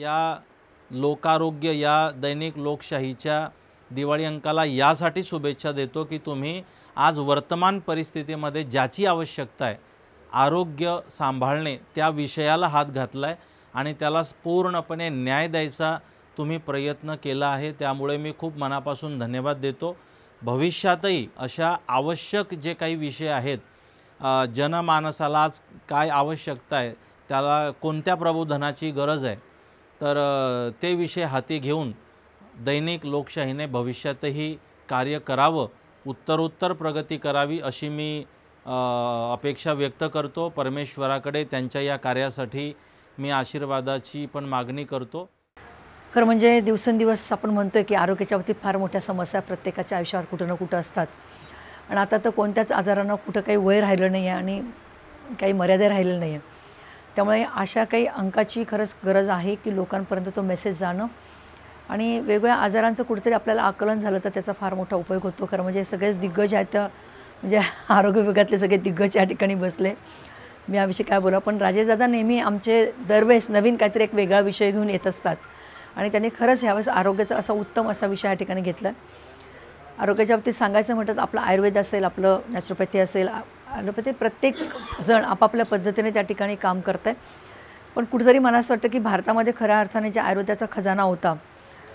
या लोकारोग्य या दैनिक लोकशाहीच्या दिवाळी अंकाला यासाठी शुभेच्छा देतो की तुम्ही आज वर्तमान परिस्थितीमध्ये ज्याची आवश्यकता आहे आरोग्य सांभाळणे त्या विषयाला हात घातला आहे आणि त्याला पूर्णपणे न्याय द्यायचा तुम्ही प्रयत्न केला आहे। त्यामुळे मी खूप मनापासून धन्यवाद देतो। भविष्यातही अशा आवश्यक जे काही विषय आहेत, जनमानसाला आज काय आवश्यकता आहे, त्याला कोणत्या प्रबोधनाची गरज आहे, तर ते विषय हाती घेऊन दैनिक लोकशाहीने भविष्यातही कार्य करावं, उत्तरोत्तर प्रगती करावी अशी मी अपेक्षा व्यक्त करतो। परमेश्वराकडे त्यांच्या या कार्यासाठी मी आशीर्वादाची पण मागणी करतो। खरं म्हणजे दिवसेंदिवस आपण म्हणतोय की आरोग्याच्या बाबतीत फार मोठ्या समस्या प्रत्येकाच्या आयुष्यात कुठं ना कुठं असतात आणि आता तर कोणत्याच आजारांना कुठं काही वय राहिलं नाही आहे आणि काही मर्यादा राहिलेलं नाही आहे। त्यामुळे अशा काही अंकाची खरंच गरज आहे की लोकांपर्यंत तो मेसेज जाणं आणि वेगवेगळ्या आजारांचं कुठेतरी आपल्याला आकलन झालं तर त्याचा फार मोठा उपयोग होतो। खरं म्हणजे सगळेच दिग्गज आहेत, म्हणजे आरोग्य विभागातले सगळे दिग्गज या ठिकाणी बसले। मी याविषयी काय बोला, पण राजेशदादा नेहमी आमचे दरवेळेस नवीन काहीतरी एक वेगळा विषय घेऊन येत असतात आणि त्यांनी खरंच ह्यावेळेस आरोग्याचा असा उत्तम असा विषय या ठिकाणी घेतला। आरोग्याच्या बाबतीत सांगायचं म्हटलं तर आपलं आयुर्वेद असेल, आपलं नॅचरोपॅथी असेल, ॲलोपॅथी, प्रत्येक जण आपापल्या पद्धतीने त्या ठिकाणी काम करत आहे। पण कुठेतरी मला असं वाटतं की भारतामध्ये खऱ्या अर्थाने जे आयुर्वेदाचा खजाना होता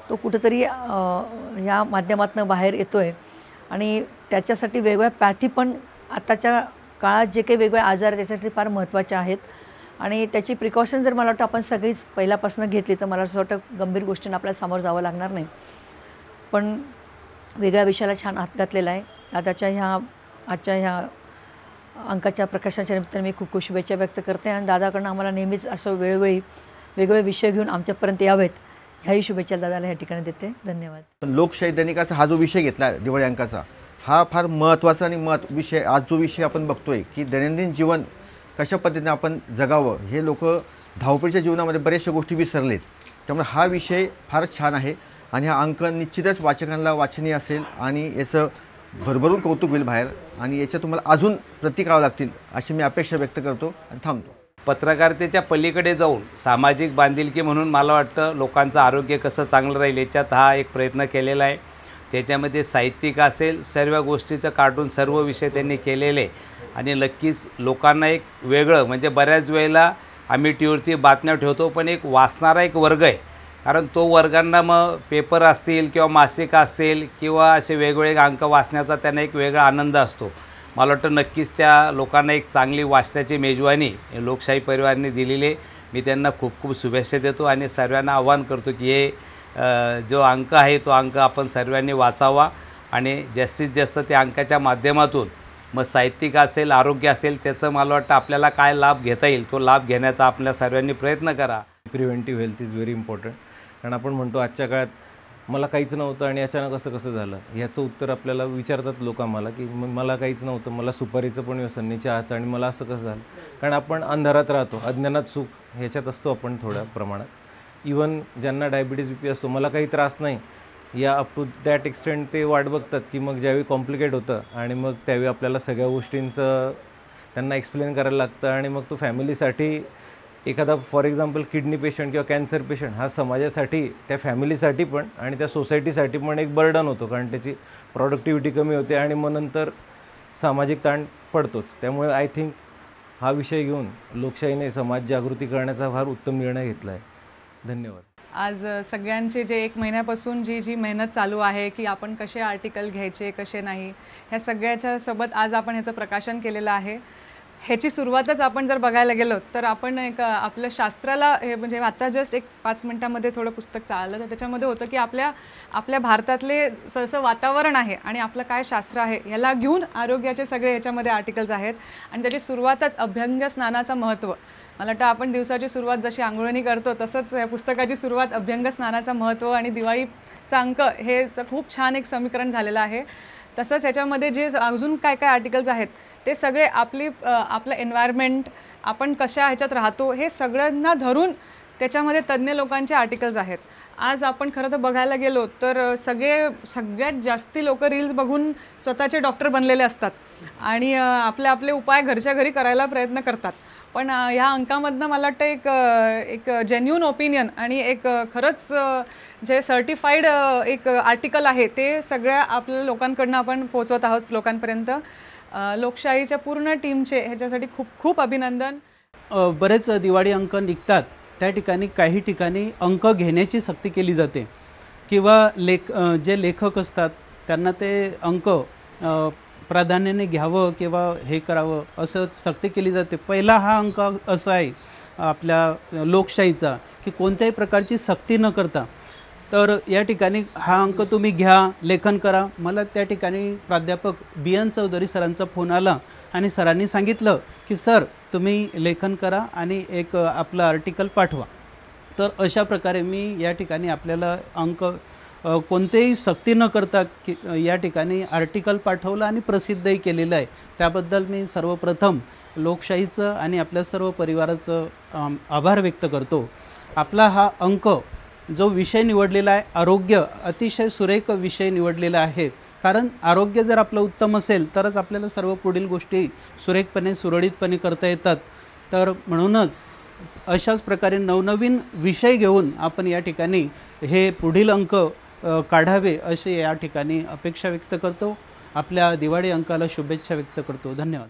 तो कुठेतरी या माध्यमातून बाहेर येतो आहे आणि त्याच्यासाठी वेगवेगळ्या पॅथी पण आताच्या काळात जे काही वेगवेगळे आजार त्याच्यासाठी फार महत्त्वाचे आहेत आणि त्याची प्रिकॉशन जर मला वाटतं आपण सगळीच पहिल्यापासून घेतली तर मला असं वाटतं गंभीर गोष्टींना आपल्याला सामोरं जावं लागणार नाही। पण वेगळ्या विषयाला छान हात घातलेला आहे। दादाच्या आजच्या ह्या अंकाच्या प्रकाशनाच्या निमित्ताने मी खूप खूप शुभेच्छा व्यक्त करते आणि दादाकडून आम्हाला नेहमीच असं वेळोवेळी वेगवेगळे विषय घेऊन आमच्यापर्यंत यावेत ह्याही शुभेच्छा दादाला या ठिकाणी देते। धन्यवाद। लोकशाही दैनिकाचा हा जो विषय घेतला दिवाळी अंकाचा, हा फार महत्त्वाचा आणि विषय, आज जो विषय आपण बघतोय की दैनंदिन जीवन कशा पद्धतीने आपण जगावं, हे लोक धावपळीच्या जीवनामध्ये बऱ्याचशा गोष्टी विसरलेत। त्यामुळे हा विषय फार छान आहे आणि हा अंक निश्चितच वाचकांना वाचनीय असेल आणि याचं भरभरून कौतुक होईल बाहेर आणि याच्या तुम्हाला अजून प्रती करावं लागतील अशी मी अपेक्षा व्यक्त करतो आणि थांबतो। पत्रकारितेच्या पलीकडे जाऊन सामाजिक बांधिलकी म्हणून मला वाटतं लोकांचं आरोग्य कसं चांगलं राहील याच्यात हा एक प्रयत्न केलेला आहे। त्याच्यामध्ये साहित्यिक असेल, सर्व गोष्टीचं काढून सर्व विषय त्यांनी केलेले आणि नक्कीच लोकांना एक वेगळं, म्हणजे बऱ्याच वेळेला आम्ही टीव्हीवरती बातम्या ठेवतो पण एक वाचणारा एक वर्ग आहे, कारण तो वर्गांना मग पेपर असतील किंवा मासिक असतील किंवा असे वेगवेगळे अंक वाचण्याचा त्यांना एक वेगळा आनंद असतो। मला वाटतं नक्कीच त्या लोकांना एक चांगली वाचण्याची मेजवानी लोकशाही परिवाराने दिलेली आहे। मी त्यांना खूप खूप शुभेच्छा देतो आणि सर्वांना आवाहन करतो की हे जो अंक आहे तो अंक आपण सर्वांनी वाचावा आणि जास्तीत जास्त त्या अंकाच्या माध्यमातून मग साहित्यिक असेल, आरोग्य असेल, त्याचं मला वाटतं आपल्याला काय लाभ घेता येईल तो लाभ घेण्याचा आपल्या सर्वांनी प्रयत्न करा। Preventive health is very important, कारण आपण म्हणतो आजच्या काळात मला काहीच नव्हतं आणि अचानक कसं झालं, ह्याचं उत्तर आपल्याला विचारतात लोक आम्हाला की मला काहीच नव्हतं, मला सुपारीचं पण व्यसन नाही, चहाचं, आणि मला असं कसं झालं, कारण आपण अंधारात राहतो, अज्ञानात सुख ह्याच्यात असतो आपण थोड्या प्रमाणात। इवन ज्यांना डायबिटीज BP असतो, मला काही त्रास नाही, या अप टू दॅट एक्सटेंट ते वाट बघतात की मग ज्यावेळी कॉम्प्लिकेट होतं आणि मग त्यावेळी आपल्याला सगळ्या गोष्टींचं त्यांना एक्सप्लेन करायला लागतं आणि मग तो फॅमिलीसाठी एखादा फॉर एक्झाम्पल किडनी पेशंट किंवा कॅन्सर पेशंट हा समाजासाठी, त्या फॅमिलीसाठी पण आणि त्या सोसायटीसाठी पण एक बर्डन होतो, कारण त्याची प्रॉडक्टिव्हिटी कमी होते आणि मग नंतर सामाजिक ताण पडतोच। त्यामुळे आय थिंक हा विषय घेऊन लोकशाहीने समाज जागृती करण्याचा फार उत्तम निर्णय घेतला आहे। धन्यवाद। आज सगळ्यांचे जे एक महिन्यापासून जी मेहनत चालू आहे की आपण कसे आर्टिकल घ्यायचे कसे नाही, ह्या सगळ्याच्या सोबत आज आपण ह्याचं प्रकाशन केलेलं आहे। ह्याची सुरुवातच आपण जर बघायला गेलो तर आपण एक आपल्या शास्त्राला हे म्हणजे आता जस्ट एक 5 मिनिटांमध्ये थोडं पुस्तक चाललं तर त्याच्यामध्ये होतं की आपल्या भारतातले सहसं वातावरण आहे आणि आपलं काय शास्त्र आहे याला घेऊन आरोग्याचे सगळे ह्याच्यामध्ये आर्टिकल्स आहेत आणि त्याची सुरुवातच अभ्यंग स्नानाचं महत्त्व। मला वाटतं आपण दिवसाची सुरुवात जशी आंघोळणी करतो तसंच या पुस्तकाची सुरुवात अभ्यंग स्नानाचं महत्त्व आणि दिवाळीचा अंक हे खूप छान एक समीकरण झालेलं आहे। तसंच ह्याच्यामध्ये जे अजून काय काय आर्टिकल्स आहेत ते सगळे आपलं एन्व्हायरमेंट, आपण कशा ह्याच्यात राहतो हे सगळ्यांना धरून त्याच्यामध्ये तज्ज्ञ लोकांचे आर्टिकल्स आहेत। आज आपण खरं तर बघायला गेलो तर सगळ्यात जास्ती लोक रील्स बघून स्वतःचे डॉक्टर बनलेले असतात आणि आपले उपाय घरच्या घरी करायला प्रयत्न करतात, पण ह्या अंकामधनं मला वाटतं एक जेन्युन ओपिनियन आणि एक खरंच जे सर्टिफाईड एक आर्टिकल आहे ते सगळ्या आपल्या लोकांकडनं आपण पोहोचवत आहोत लोकांपर्यंत. लोकशाहीच्या पूर्ण टीमचे ह्याच्यासाठी खूप खूप अभिनंदन. बरेच दिवाळी अंक निघतात, त्या ठिकाणी काही ठिकाणी अंक घेण्याची सक्ती केली जाते किंवा जे लेखक असतात त्यांना ते अंक प्राधान्याने घ्यावं किंवा हे करावं असं सक्ती केली जाते. पहिला हा अंक असा आहे आपल्या लोकशाहीचा की कोणत्याही प्रकारची सक्ती न करता, तर या ठिकाणी हा अंक तुम्ही घ्या, लेखन करा. मला त्या ठिकाणी प्राध्यापक BN चौधरी सरांचा फोन आला आणि सरांनी सांगितलं की सर तुम्ही लेखन करा आणि एक आपलं आर्टिकल पाठवा. तर अशा प्रकारे मी या ठिकाणी आपल्याला अंक कोणतेही सक्ती न करता या ठिकाणी आर्टिकल पाठवलं आणि प्रसिद्धही केलेलं आहे. त्याबद्दल मी सर्वप्रथम लोकशाहीचं आणि आपल्या सर्व परिवाराचं आभार व्यक्त करतो. आपला हा अंक जो विषय निवडलेला आहे आरोग्य, अतिशय सुरेख विषय निवडलेला आहे. कारण आरोग्य जर आपलं उत्तम असेल तरच आपल्याला सर्व पुढील गोष्टी सुरेखपणे सुरळीतपणे करता येतात. तर म्हणूनच अशाच प्रकारे नवनवीन विषय घेऊन आपण या ठिकाणी हे पुढील अंक काढावे अशी या ठिकाणी अपेक्षा व्यक्त करतो. आपल्या दिवाळी अंकाला शुभेच्छा व्यक्त करतो. धन्यवाद.